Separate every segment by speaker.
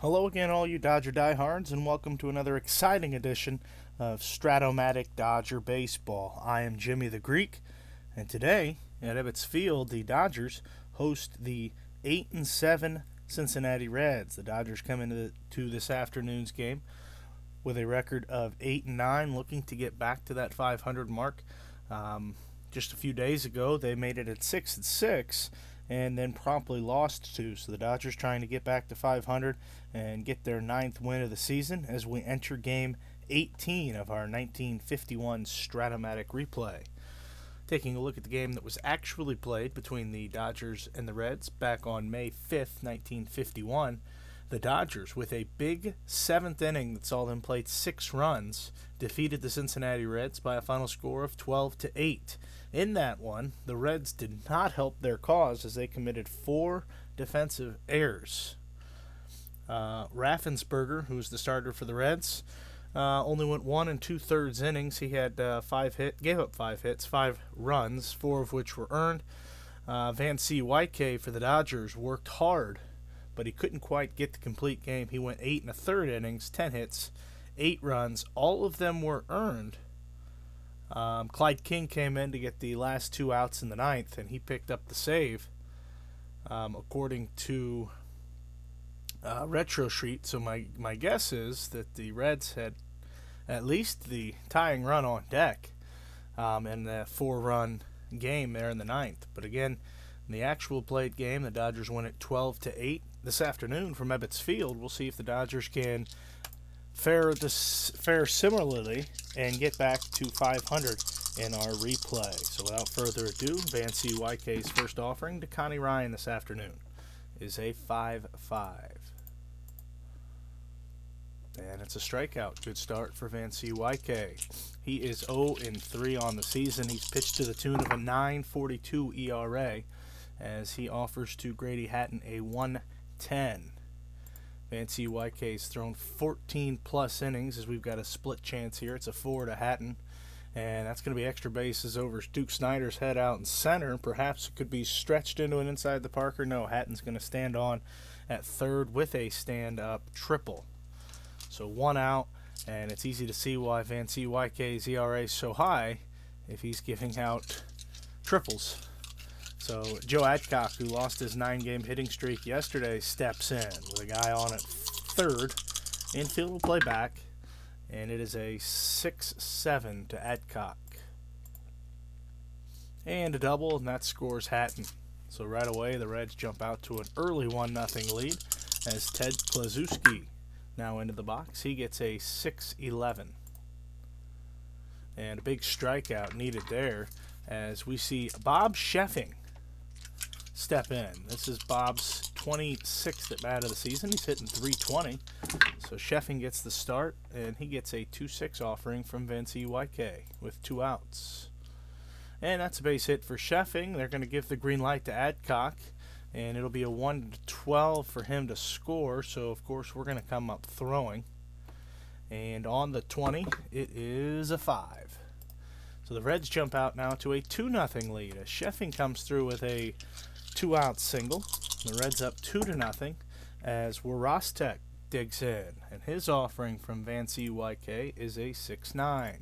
Speaker 1: Hello again, all you Dodger diehards, and welcome to another exciting edition of Strat-O-Matic Dodger Baseball. I am Jimmy the Greek, and today at Ebbets Field, the Dodgers host the 8-7 Cincinnati Reds. The Dodgers come into this afternoon's game with a record of 8-9, looking to get back to that 500 mark. Just a few days ago, they made it at 6-6. And then promptly lost two. So the Dodgers trying to get back to 500 and get their 9th win of the season as we enter Game 18 of our 1951 Strat-O-Matic replay. Taking a look at the game that was actually played between the Dodgers and the Reds back on May 5th, 1951, the Dodgers, with a big 7th inning that saw them play 6 runs, defeated the Cincinnati Reds by a final score of 12-8. In that one, the Reds did not help their cause as they committed 4 defensive errors. Raffensperger, who was the starter for the Reds, only went 1 2/3 innings. He had gave up 5 hits, 5 runs, 4 of which were earned. Van C. for the Dodgers worked hard, but he couldn't quite get the complete game. He went 8 1/3 innings, 10 hits, 8 runs. All of them were earned. Clyde King came in to get the last 2 outs in the 9th, and he picked up the save, according to Retro Sheet. So my guess is that the Reds had at least the tying run on deck in the 4-run game there in the 9th. But again, in the actual played game, the Dodgers won it 12-8. This afternoon from Ebbets Field, we'll see if the Dodgers can fare similarly and get back to 500 in our replay. So without further ado, Van C.'s first offering to Connie Ryan this afternoon is a 5-5. And it's a strikeout. Good start for Van C. He is 0-3 on the season. He's pitched to the tune of a 9.42 ERA as he offers to Grady Hatton a 1.10. Van C.'s thrown 14-plus innings as we've got a split chance here. It's a 4 to Hatton, and that's going to be extra bases over Duke Snider's head out in center. Perhaps it could be stretched into an inside the Parker. No, Hatton's going to stand on at third with a stand-up triple. So 1 out, and it's easy to see why Van C.'s ERA is so high if he's giving out triples. So Joe Adcock, who lost his 9-game hitting streak yesterday, steps in with a guy on at third. Infield will play back, and it is a 6-7 to Adcock. And a double, and that scores Hatton. So right away, the Reds jump out to an early 1-0 lead as Ted Klazuski now into the box. He gets a 6-11. And a big strikeout needed there as we see Bob Sheffing step in. This is Bob's 26th at bat of the season. He's hitting .320. So Sheffing gets the start, and he gets a 2-6 offering from Van C.'s with 2 outs. And that's a base hit for Sheffing. They're going to give the green light to Adcock, and it'll be a 1-12 for him to score. So, of course, we're going to come up throwing. And on the 20, it is a 5. So the Reds jump out now to a 2-0 lead as Sheffing comes through with a 2-out single. The Reds up 2-0 as Warostek digs in, and his offering from Van C. is a 6-9.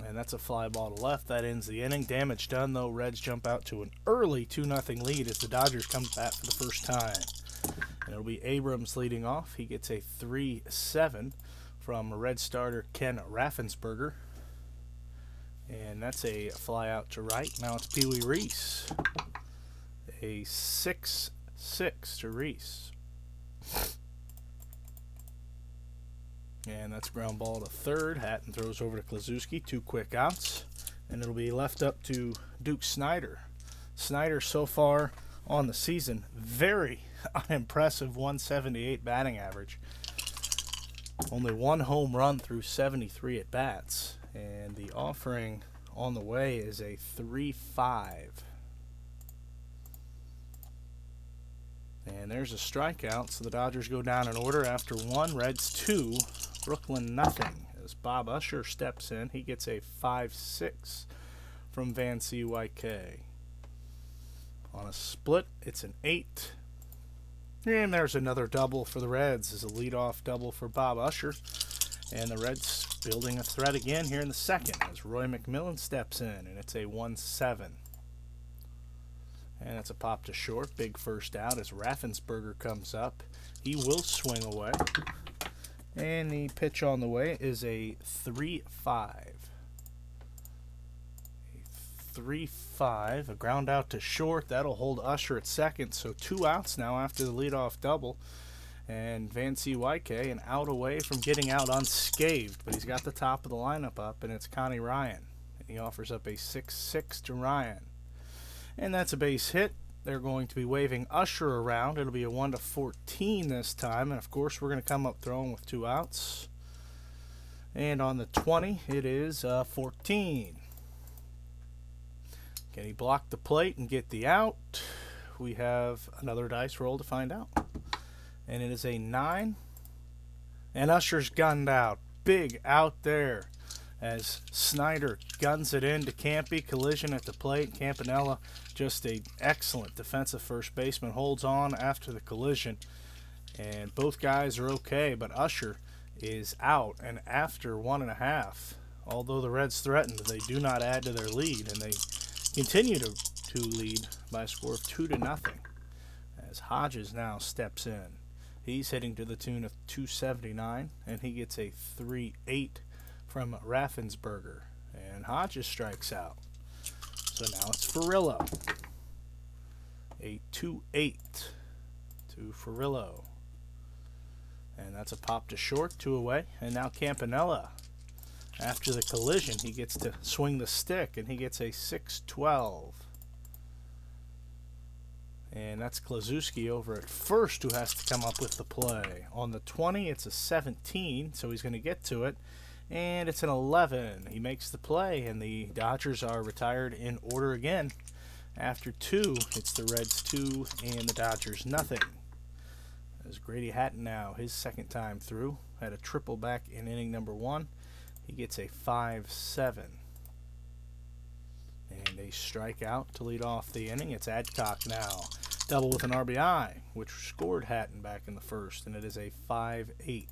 Speaker 1: And that's a fly ball to left. That ends the inning. Damage done, though. Reds jump out to an early 2-0 lead as the Dodgers come back for the first time. And it'll be Abrams leading off. He gets a 3-7 from Red starter Ken Raffensperger. And that's a fly out to right. Now it's Pee Wee Reese. A 6-6 to Reese. And that's ground ball to third. Hatton throws over to Klazuski. 2 quick outs. And it'll be left up to Duke Snider. Snider so far on the season, very unimpressive 178 batting average. Only 1 home run through 73 at-bats. And the offering on the way is a 3-5. And there's a strikeout, so the Dodgers go down in order after 1, Reds 2, Brooklyn nothing. As Bob Usher steps in, he gets a 5-6 from Van C.'. On a split, it's an 8. And there's another double for the Reds. This is a leadoff double for Bob Usher. And the Reds building a threat again here in the second as Roy McMillan steps in, and it's a 1-7. And that's a pop to short. Big first out as Raffensperger comes up. He will swing away. And the pitch on the way is a 3-5. 3-5, a ground out to short. That'll hold Usher at second, so 2 outs now after the leadoff double. And Vanciuike an out away from getting out unscathed, but he's got the top of the lineup up, and it's Connie Ryan. And he offers up a 6-6 to Ryan. And that's a base hit. They're going to be waving Usher around. It'll be a 1-14 this time, and of course we're going to come up throwing with 2 outs. And on the 20, it is 14. Can he block the plate and get the out? We have another dice roll to find out. And it is a 9. And Usher's gunned out. Big out there as Snider guns it in to Campy. Collision at the plate. Campanella, just an excellent defensive first baseman, holds on after the collision. And both guys are okay, but Usher is out. And after 1.5, although the Reds threatened, they do not add to their lead, and they continue to lead by a score of 2-0 as Hodges now steps in. He's hitting to the tune of 279, and he gets a 3-8 from Raffensperger. And Hodges strikes out. So now it's Furillo. A 2-8 to Furillo. And that's a pop to short, 2 away. And now Campanella. After the collision, he gets to swing the stick, and he gets a 6-12. And that's Kluszewski over at first, who has to come up with the play. On the 20, it's a 17, so he's going to get to it. And it's an 11. He makes the play, and the Dodgers are retired in order again. After 2, it's the Reds 2 and the Dodgers nothing. As Grady Hatton now, his second time through, had a triple back in inning number 1. He gets a 5-7. And a strikeout to lead off the inning. It's Adcock now. Double with an RBI, which scored Hatton back in the first, and it is a 5-8.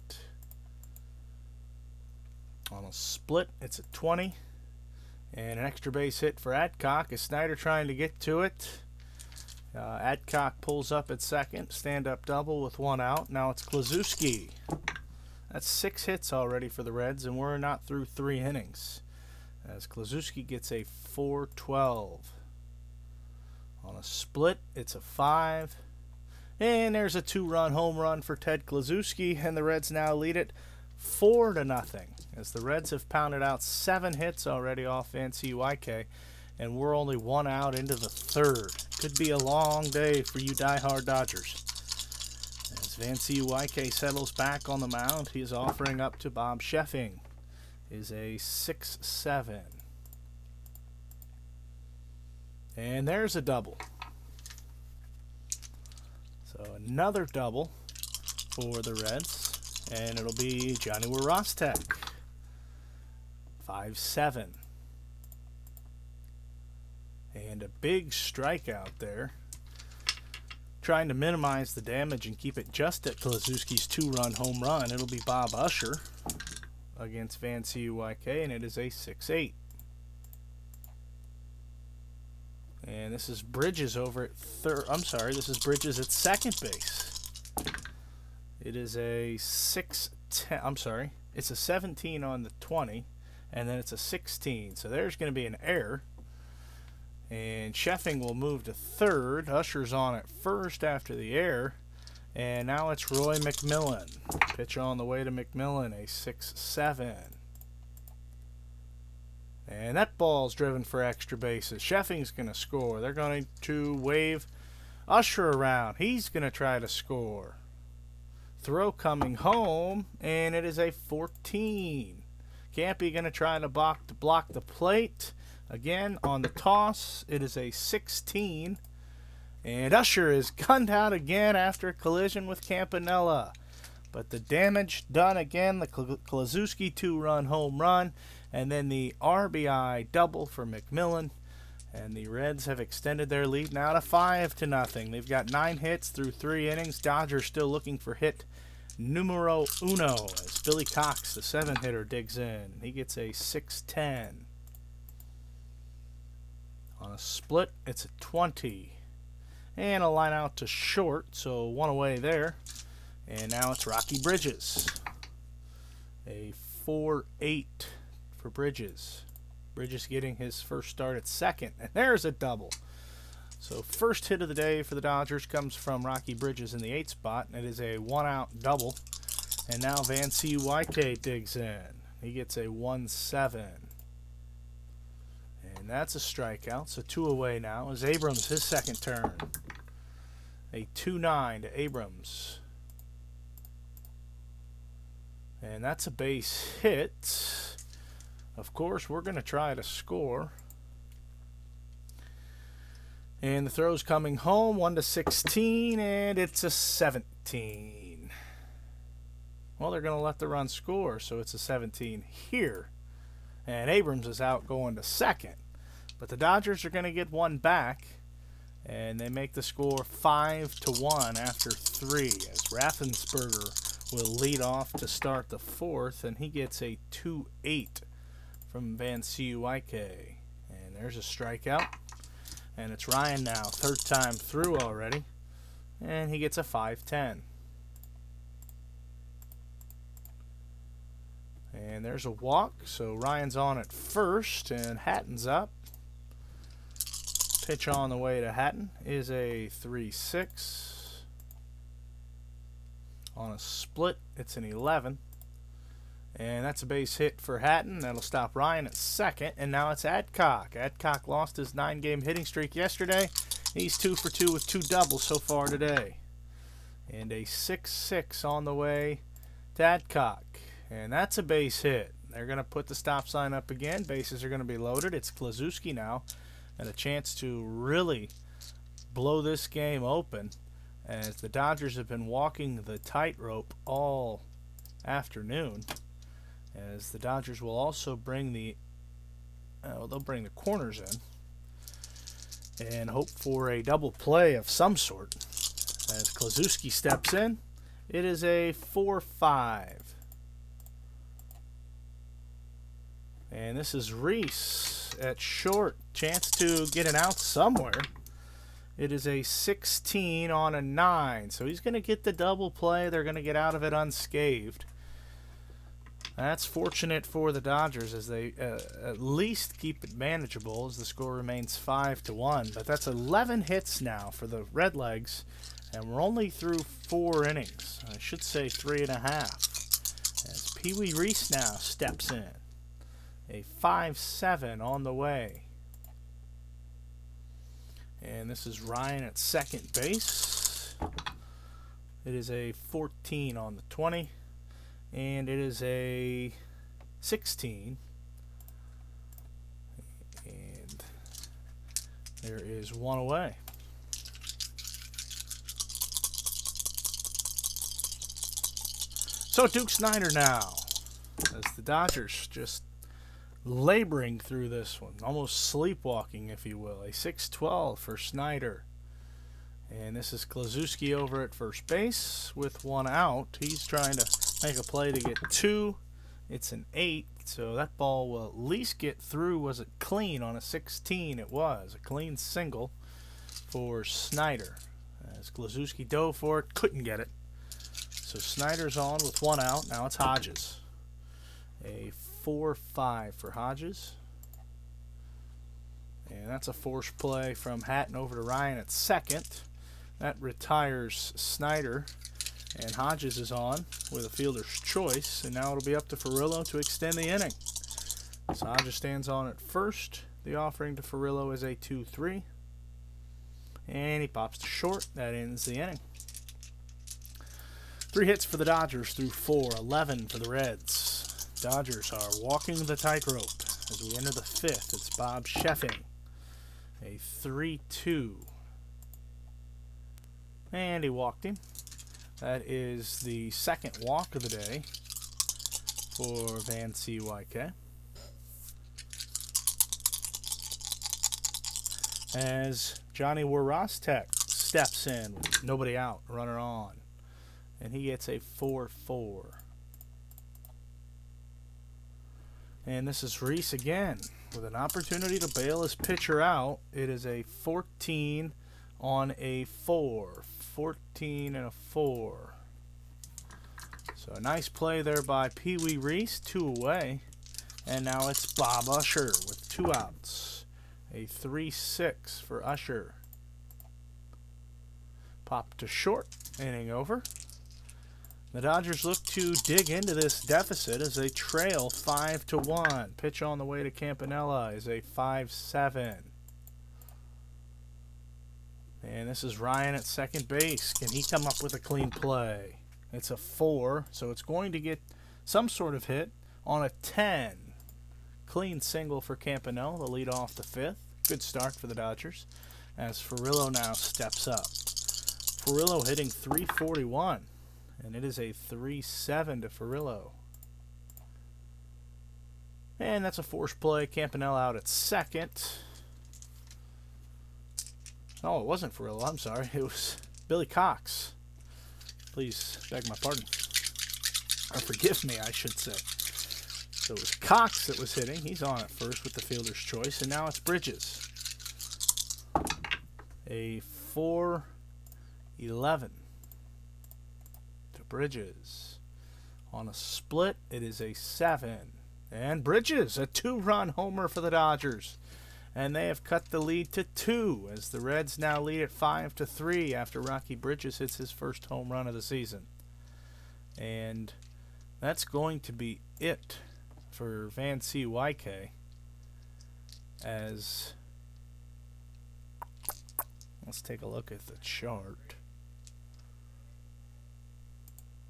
Speaker 1: On a split, it's a 20. And an extra base hit for Adcock. Is Snider trying to get to it? Adcock pulls up at second. Stand-up double with 1 out. Now it's Kluszewski. That's 6 hits already for the Reds, and we're not through 3 innings. As Kluszewski gets a 4-12. On a split, it's a 5. And there's a 2-run home run for Ted Kluszewski, and the Reds now lead it 4-0. As the Reds have pounded out 7 hits already off Vanciuike, and we're only 1 out into the 3rd. Could be a long day for you diehard Dodgers. As Vanciuike settles back on the mound, he is offering up to Bob Sheffing. Is a 6-7. And there's a double. So another double for the Reds, and it'll be Johnny Warostek. 5-7. And a big strikeout there. Trying to minimize the damage and keep it just at Kluszewski's 2-run home run. It'll be Bob Usher against Vanciuike, and it is a 6-8. And this is Bridges over at third. I'm sorry, this is Bridges at second base. It is a 6-10. I'm sorry, it's a 17 on the 20, and then it's a 16. So there's going to be an error. And Sheffing will move to third. Usher's on at first after the error. And now it's Roy McMillan. Pitch on the way to McMillan, a 6-7. And that ball's driven for extra bases. Sheffing's going to score. They're going to wave Usher around. He's going to try to score. Throw coming home, and it is a 14. Campy going to try to block the plate. Again, on the toss, it is a 16. And Usher is gunned out again after a collision with Campanella. But the damage done again, the Kluszewski 2-run home run, and then the RBI double for McMillan. And the Reds have extended their lead now to 5-0. They've got 9 hits through 3 innings. Dodgers still looking for hit numero uno as Billy Cox, the 7-hitter, digs in. He gets a 6-10. On a split, it's a 20. And a line out to short, so 1 away there. And now it's Rocky Bridges. A 4-8 for Bridges. Bridges getting his first start at second, and there's a double. So first hit of the day for the Dodgers comes from Rocky Bridges in the 8th spot, and it is a 1-out double. And now Cincinnati digs in. He gets a 1-7. And that's a strikeout, so 2 away now as Abrams, his second turn. A 2-9 to Abrams. And that's a base hit. Of course, we're going to try to score. And the throw's coming home, 1-16, and it's a 17. Well, they're going to let the run score, so it's a 17 here. And Abrams is out going to second. But the Dodgers are going to get 1 back, and they make the score 5-1 after 3, as Raffensperger will lead off to start the 4th, and he gets a 2-8 from Cincinnati. And there's a strikeout. And it's Ryan now, 3rd time through already. And he gets a 5-10. And there's a walk, so Ryan's on at first, and Hatton's up. Pitch on the way to Hatton is a 3-6. On a split, it's an 11. And that's a base hit for Hatton. That'll stop Ryan at second. And now it's Adcock. Adcock lost his 9-game hitting streak yesterday. He's 2 for 2 with 2 doubles so far today. And a 6-6 on the way to Adcock. And that's a base hit. They're going to put the stop sign up again. Bases are going to be loaded. It's Kluszewski now. And a chance to really blow this game open, as the Dodgers have been walking the tightrope all afternoon. As the Dodgers will also bring the they'll bring the corners in and hope for a double play of some sort. As Kluszewski steps in, it is a 4-5. And this is Reese at short. Chance to get an out somewhere. It is a 16 on a 9. So he's going to get the double play. They're going to get out of it unscathed. That's fortunate for the Dodgers, as they at least keep it manageable as the score remains 5-1. But that's 11 hits now for the Redlegs, and we're only through 4 innings. I should say 3.5. As Pee Wee Reese now steps in. A 5-7 on the way. And this is Ryan at second base. It is a 14 on the 20. And it is a 16. And there is 1 away. So Duke Snider now, as the Dodgers just laboring through this one, almost sleepwalking, if you will. A 6-12 for Snider. And this is Kluszewski over at first base with 1 out. He's trying to make a play to get 2. It's an 8, so that ball will at least get through. Was it clean on a 16? It was. A clean single for Snider. As Kluszewski dove for it, couldn't get it. So Snider's on with 1 out. Now it's Hodges. A 4-5 for Hodges. And that's a forced play from Hatton over to Ryan at second. That retires Snider. And Hodges is on with a fielder's choice. And now it'll be up to Furillo to extend the inning. So Hodges stands on at first. The offering to Furillo is a 2-3. And he pops to short. That ends the inning. 3 hits for the Dodgers through 4. 11 for the Reds. Dodgers are walking the tightrope as we enter the 5th. It's Bob Sheffing. A 3-2. And he walked him. That is the second walk of the day for Cincinnati. as Johnny Warostek steps in with nobody out, runner on. And he gets a 4-4. And this is Reese again with an opportunity to bail his pitcher out. It is a 14 on a 4. 14 and a 4. So a nice play there by Pee Wee Reese, 2 away. And now it's Bob Usher with 2 outs. A 3-6 for Usher. Pop to short, inning over. The Dodgers look to dig into this deficit as they trail 5-1. Pitch on the way to Campanella is a 5-7. And this is Ryan at second base. Can he come up with a clean play? It's a 4, so it's going to get some sort of hit on a 10. Clean single for Campanella, the lead off the 5th. Good start for the Dodgers as Furillo now steps up. Furillo hitting .341. And it is a 3-7 to Furillo. And that's a forced play. Campanella out at second. Oh, it wasn't Furillo. I'm sorry. It was Billy Cox. Please beg my pardon. Or forgive me, I should say. So it was Cox that was hitting. He's on at first with the fielder's choice. And now it's Bridges. A 4-11. Bridges. On a split, it is a 7. And Bridges, a 2-run homer for the Dodgers. And they have cut the lead to 2 as the Reds now lead at 5-3 after Rocky Bridges hits his first home run of the season. And that's going to be it for Van C.Y.K. as let's take a look at the chart.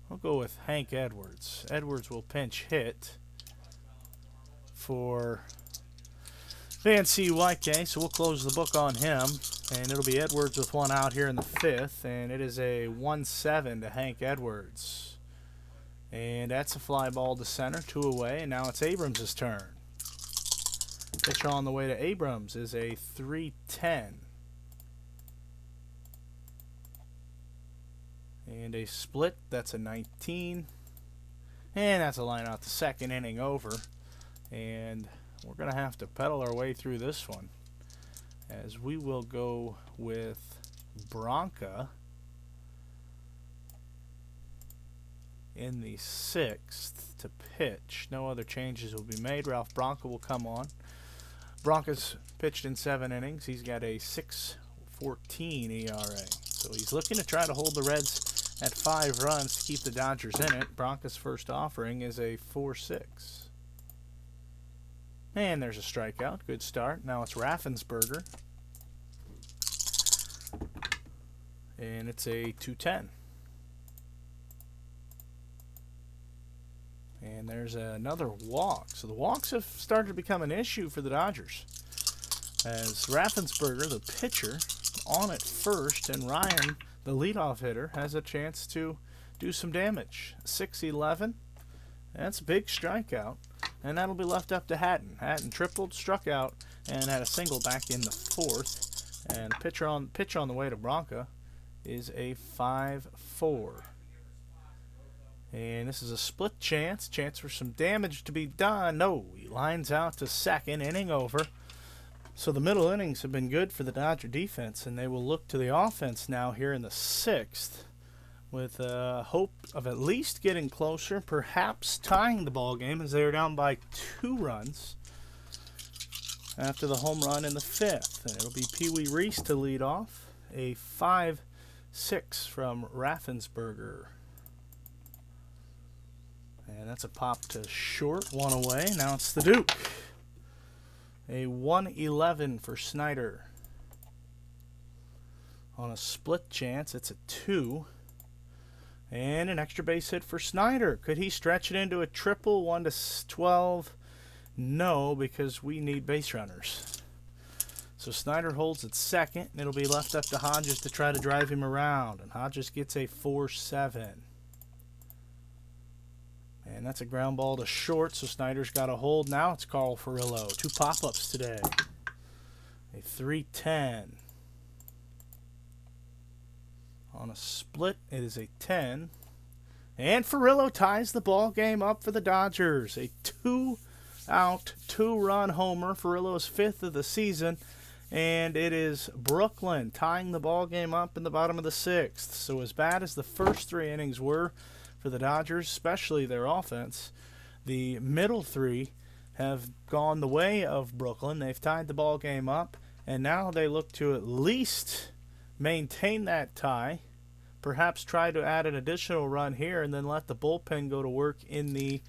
Speaker 1: I'll go with Hank Edwards. Edwards will pinch hit for Van C.Y.K., so we'll close the book on him. And it'll be Edwards with 1 out here in the 5th. And it is a 1-7 to Hank Edwards. And that's a fly ball to center, 2 away. And now it's Abrams' turn. Pitch on the way to Abrams is a 3-10. And a split, that's a 19. And that's a line out the second, inning over. And we're going to have to pedal our way through this one, as we will go with Bronca in the 6th to pitch. No other changes will be made. Ralph Bronca will come on. Bronca's pitched in 7 innings. He's got a 6.14 ERA. So he's looking to try to hold the Reds at 5 runs to keep the Dodgers in it. Bronca's first offering is a 4-6. And there's a strikeout. Good start. Now it's Raffensperger. And it's a 2-10. And there's another walk. So the walks have started to become an issue for the Dodgers, as Raffensperger, the pitcher, on at first, and Ryan, the leadoff hitter, has a chance to do some damage. 6-11. That's a big strikeout. And that'll be left up to Hatton. Hatton tripled, struck out, and had a single back in the 4th. And pitch on the way to Bronca is a 5-4. And this is a split chance for some damage to be done. No, he lines out to second, inning over. So the middle innings have been good for the Dodger defense, and they will look to the offense now here in the 6th with hope of at least getting closer, perhaps tying the ball game, as they are down by 2 runs after the home run in the 5th. And it'll be Pee Wee Reese to lead off, a 5-6 from Raffensperger. And that's a pop to short, 1 away. Now it's the Duke. A 1-11 for Snider. On a split chance, it's a 2. And an extra base hit for Snider. Could he stretch it into a triple, 1-12? No, because we need base runners. So Snider holds at second, and it'll be left up to Hodges to try to drive him around. And Hodges gets a 4-7. And that's a ground ball to short, so Snider's got a hold. Now it's Carl Furillo. 2 pop-ups today. a 3-10. On a split, it is a 10. And Furillo ties the ball game up for the Dodgers. A 2-out, 2-run homer. Furillo's 5th of the season. And it is Brooklyn tying the ball game up in the bottom of the 6th. So as bad as the first 3 innings were for the Dodgers, especially their offense, the middle 3 have gone the way of Brooklyn. They've tied the ball game up, and now they look to at least maintain that tie, perhaps try to add an additional run here, and then let the bullpen go to work in the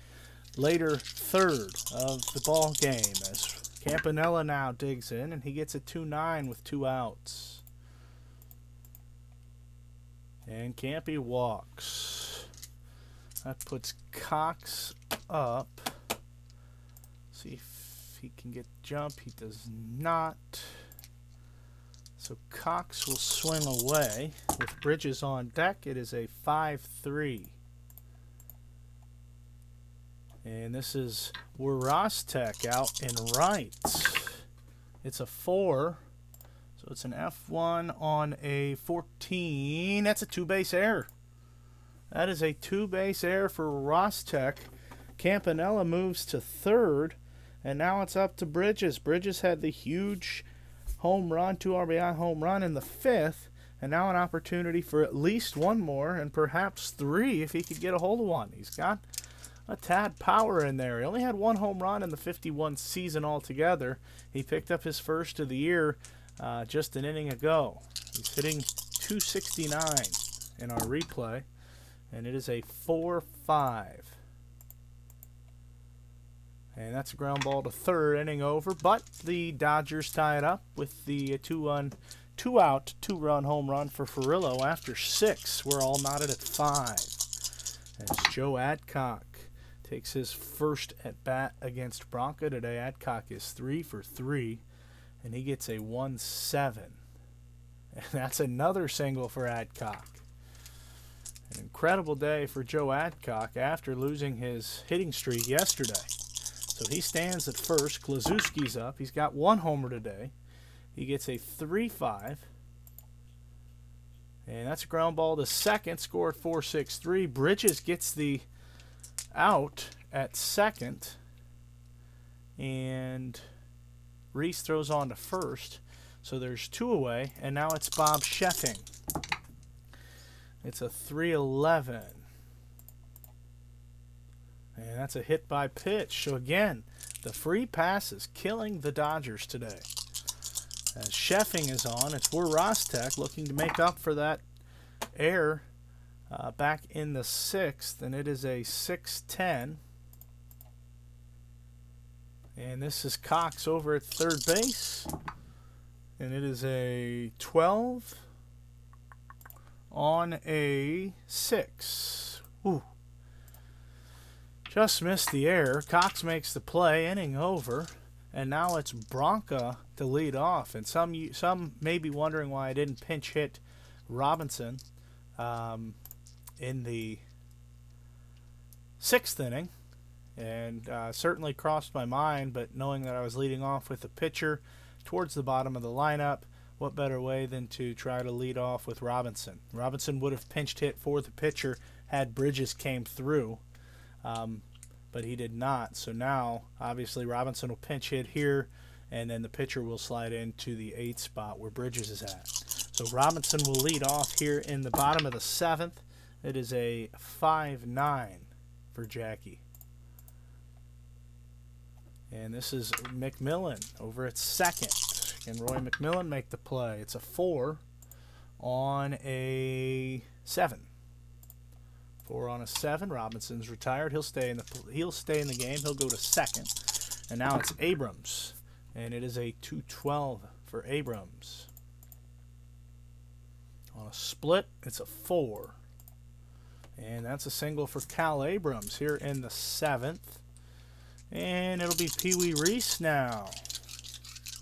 Speaker 1: later third of the ball game as Campanella now digs in, and he gets a 2-9 with 2 outs. And Campy walks. That puts Cox up. See if he can get jump. He does not. So Cox will swing away with Bridges on deck. It is a 5-3. And this is Warostek out in right. It's a 4. So it's an F1 on a 14. That's a 2-base error. That is a 2-base error for Warostek. Campanella moves to third. And now it's up to Bridges. Bridges had the huge home run, 2 RBI home run in the 5th. And now an opportunity for at least 1 more and perhaps 3 if he could get a hold of one. He's got a tad power in there. He only had 1 home run in the 51 season altogether. He picked up his first of the year just an inning ago. He's hitting .269 in our replay, and it is a 4-5. And that's a ground ball to third, inning over. But the Dodgers tie it up with the 2-out, 2-run home run for Furillo after 6. We're all knotted at 5. As Joe Adcock takes his first at bat against Bronca today. Adcock is 3 for 3, and he gets a 1-7. And that's another single for Adcock. An incredible day for Joe Adcock after losing his hitting streak yesterday. So he stands at first. Klazuski's up. He's got 1 homer today. He gets a 3-5. And that's a ground ball to second. Scored 4-6-3. Bridges gets the out at second. And Reese throws on to first. So there's 2 away. And now it's Bob Sheffing. It's a 3-11. And that's a hit by pitch. So again, the free pass is killing the Dodgers today. As Sheffing is on, it's Warostek looking to make up for that error back in the 6th. And it is a 6-10. And this is Cox over at third base. And it is a 12 on a 6. Ooh. Just missed the error. Cox makes the play, inning over, and now it's Bronca to lead off. And some may be wondering why I didn't pinch hit Robinson in the 6th inning, and certainly crossed my mind. But knowing that I was leading off with a pitcher towards the bottom of the lineup, what better way than to try to lead off with Robinson? Robinson would have pinched hit for the pitcher had Bridges came through. But he did not. So now, obviously, Robinson will pinch hit here, and then the pitcher will slide into the 8th spot where Bridges is at. So Robinson will lead off here in the bottom of the 7th. It is a 5-9 for Jackie. And this is McMillan over at second. Can Roy McMillan make the play? It's a 4 on a 7. 4 on a 7. Robinson's retired. He'll stay in the game. He'll go to second. And now it's Abrams. And it is a 2-12 for Abrams. On a split, it's a 4. And that's a single for Cal Abrams here in the 7th. And it'll be Pee Wee Reese now.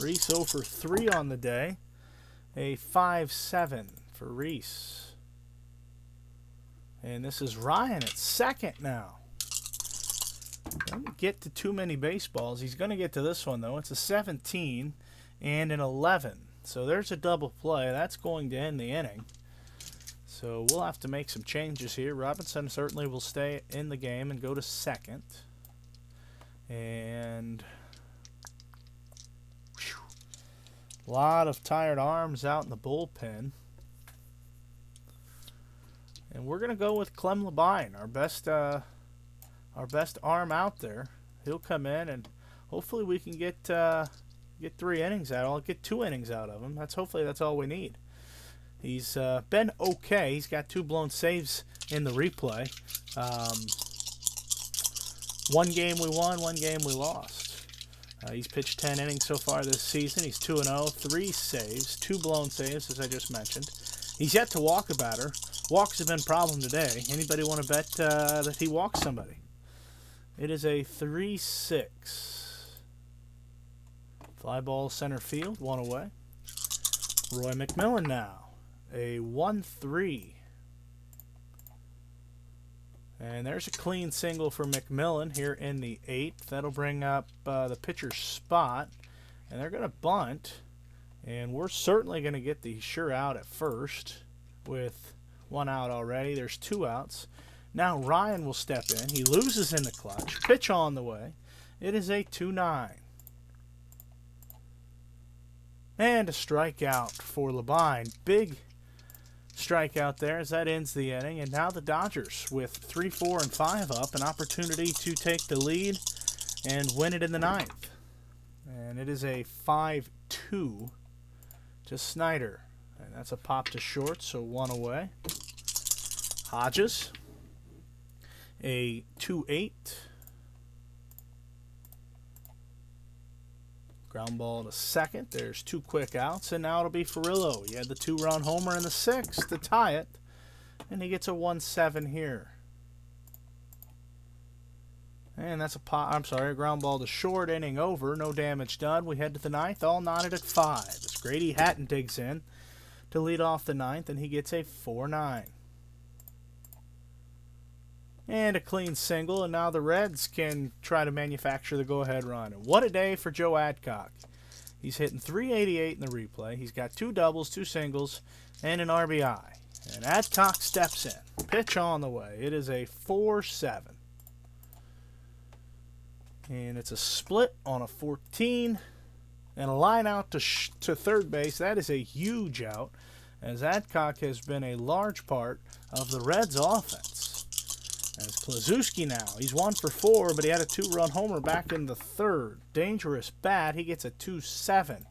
Speaker 1: Reese 0 for 3 on the day. A 5-7 for Reese. And this is Ryan at second now. Doesn't get to too many baseballs. He's going to get to this one, though. It's a 17. and an 11. So there's a double play. That's going to end the inning. So we'll have to make some changes here. Robinson certainly will stay in the game and go to second. And a lot of tired arms out in the bullpen. And we're going to go with Clem Labine, our best arm out there. He'll come in, and hopefully we can get 3 innings out. I'll get 2 innings out of him. Hopefully that's all we need. He's been okay. He's got 2 blown saves in the replay. 1 game we won, 1 game we lost. He's pitched 10 innings so far this season. He's 2-0, 3 saves, 2 blown saves, as I just mentioned. He's yet to walk a batter. Walks have been a problem today. Anybody want to bet that he walks somebody? It is a 3-6. Fly ball center field, 1 away. Roy McMillan now, a 1-3. And there's a clean single for McMillan here in the 8th. That'll bring up the pitcher's spot. And they're going to bunt. And we're certainly going to get the sure out at first with 1 out already. There's 2 outs. Now Ryan will step in. He loses in the clutch. Pitch on the way. It is a 2-9. And a strikeout for Labine. Big strikeout there as that ends the inning. And now the Dodgers with 3, 4, and 5 up. An opportunity to take the lead and win it in the 9th. And it is a 5-2 to Snider. And that's a pop to short, so 1 away. Hodges, a 2-8. Ground ball to second. There's 2 quick outs, and now it'll be Furillo. He had the 2-run homer in the 6th to tie it, and he gets a 1-7 here. And that's a ground ball to short, inning over, no damage done. We head to the 9th, all knotted at 5. As Grady Hatton digs in to lead off the 9th, and he gets a 4-9. And a clean single, and now the Reds can try to manufacture the go-ahead run. And what a day for Joe Adcock. He's hitting .388 in the replay. He's got 2 doubles, 2 singles, and an RBI. And Adcock steps in. Pitch on the way. It is a 4-7. And it's a split on a 14. And a line out to third base. That is a huge out, as Adcock has been a large part of the Reds' offense. As Kluszewski now, he's 1 for 4, but he had a 2-run homer back in the 3rd. Dangerous bat. He gets a 2-7.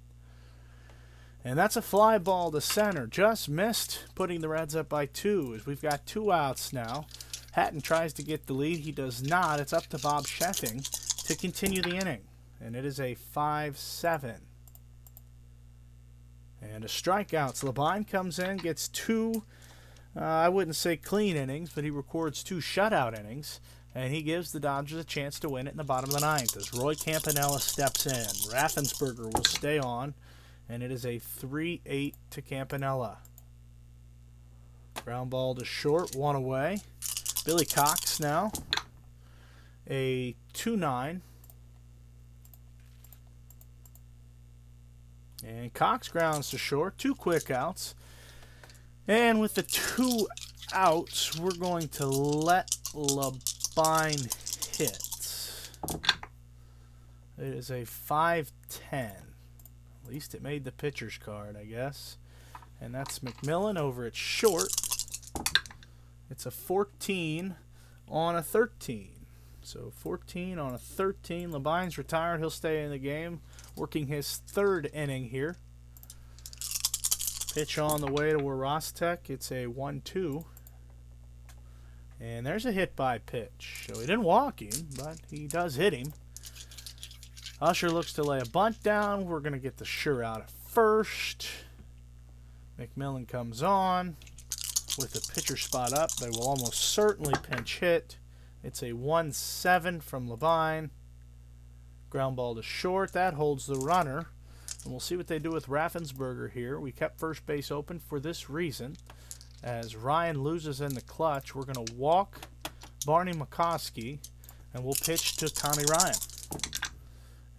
Speaker 1: And that's a fly ball to center. Just missed putting the Reds up by 2, as we've got 2 outs now. Hatton tries to get the lead. He does not. It's up to Bob Sheffing to continue the inning. And it is a 5-7. And a strikeout. Labine comes in, gets 2, I wouldn't say clean innings, but he records 2 shutout innings. And he gives the Dodgers a chance to win it in the bottom of the 9th as Roy Campanella steps in. Raffensperger will stay on, and it is a 3-8 to Campanella. Ground ball to short, 1 away. Billy Cox now, a 2-9. And Cox grounds to short, 2 quick outs. And with the 2 outs, we're going to let Labine hit. It is a 5-10. At least it made the pitcher's card, I guess. And that's McMillan over at short. It's a 14 on a 13. So 14 on a 13. Labine's retired. He'll stay in the game, working his 3rd inning here. Pitch on the way to Warostek. It's a 1-2. And there's a hit by pitch. So he didn't walk him, but he does hit him. Usher looks to lay a bunt down. We're going to get the sure out at first. McMillan comes on with the pitcher spot up. They will almost certainly pinch hit. It's a 1-7 from Labine. Ground ball to short. That holds the runner. And we'll see what they do with Raffensperger here. We kept first base open for this reason. As Ryan loses in the clutch, we're going to walk Barney McCoskey, and we'll pitch to Tommy Ryan.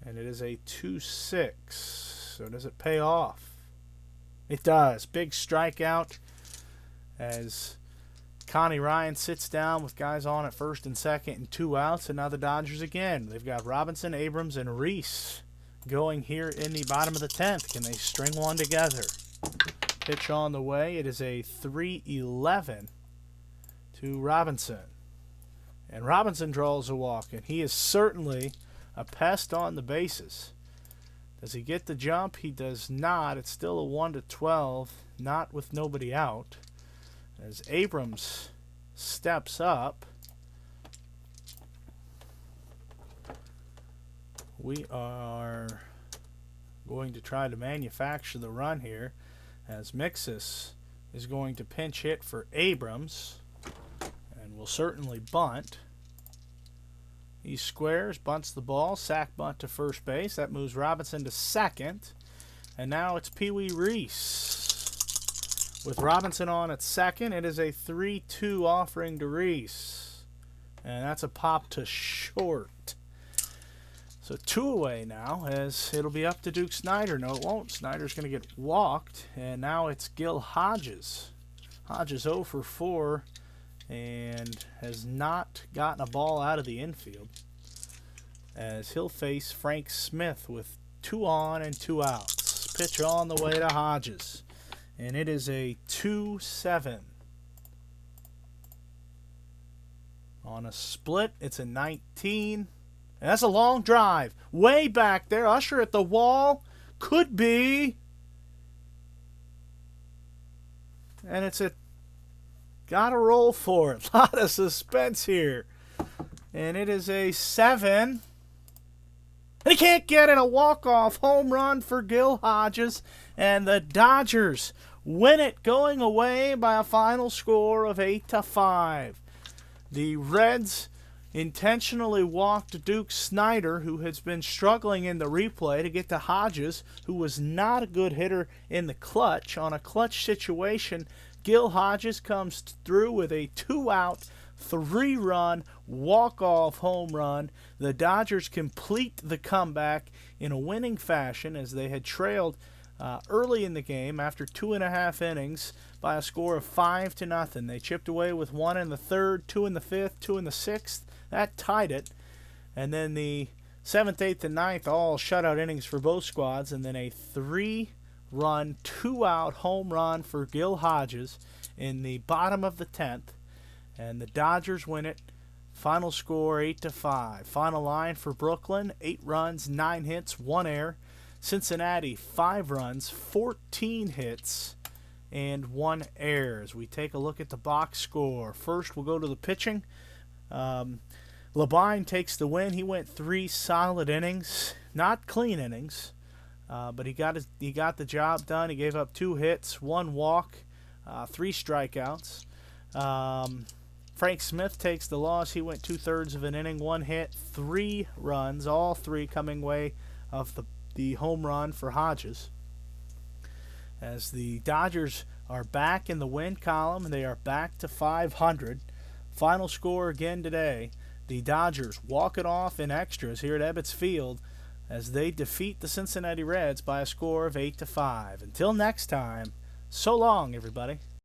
Speaker 1: And it is a 2-6. So does it pay off? It does. Big strikeout as Connie Ryan sits down with guys on at first and second and 2 outs. And now the Dodgers again. They've got Robinson, Abrams, and Reese going here in the bottom of the 10th. Can they string one together? Pitch on the way. It is a 3-11 to Robinson. And Robinson draws a walk, and he is certainly a pest on the bases. Does he get the jump? He does not. It's still a 1-12, not with nobody out. As Abrams steps up, we are going to try to manufacture the run here, as Miksis is going to pinch hit for Abrams and will certainly bunt. He squares, bunts the ball, sack bunt to first base. That moves Robinson to second. And now it's Pee Wee Reese. With Robinson on at second, it is a 3-2 offering to Reese. And that's a pop to short. So 2 away now, as it'll be up to Duke Snider. No, it won't. Snider's going to get walked. And now it's Gil Hodges. Hodges 0 for 4. And has not gotten a ball out of the infield, as he'll face Frank Smith with 2 on and 2 outs. Pitch on the way to Hodges, and it is a 2-7. On a split, it's a 19. And that's a long drive. Way back there, Usher at the wall. Could be. And it's a gotta roll for it. A lot of suspense here. And it is a 7. And he can't get it. A walk-off home run for Gil Hodges. And the Dodgers win it, going away by a final score of 8-5. The Reds intentionally walked Duke Snider, who has been struggling in the replay, to get to Hodges, who was not a good hitter in the clutch. On a clutch situation, Gil Hodges comes through with a 2-out, 3-run, walk-off home run. The Dodgers complete the comeback in a winning fashion, as they had trailed early in the game after 2.5 innings by a score of 5-0. They chipped away with 1 in the 3rd, 2 in the 5th, 2 in the 6th. That tied it. And then the 7th, 8th, and 9th, all shutout innings for both squads, and then a 3-run, 2-out home run for Gil Hodges in the bottom of the 10th. And the Dodgers win it. Final score 8-5. Final line for Brooklyn: 8 runs, 9 hits, 1 error. Cincinnati, 5 runs, 14 hits, and 1 error. As we take a look at the box score, first we'll go to the pitching. Labine takes the win. He went 3 solid innings, not clean innings, but he got the job done. He gave up 2 hits, 1 walk, 3 strikeouts. Frank Smith takes the loss. He went 2/3 of an inning, 1 hit, 3 runs, all 3 coming way of the home run for Hodges. As the Dodgers are back in the win column, and they are back to 500. Final score again today: the Dodgers walk it off in extras here at Ebbets Field as they defeat the Cincinnati Reds by a score of 8-5. Until next time, so long, everybody.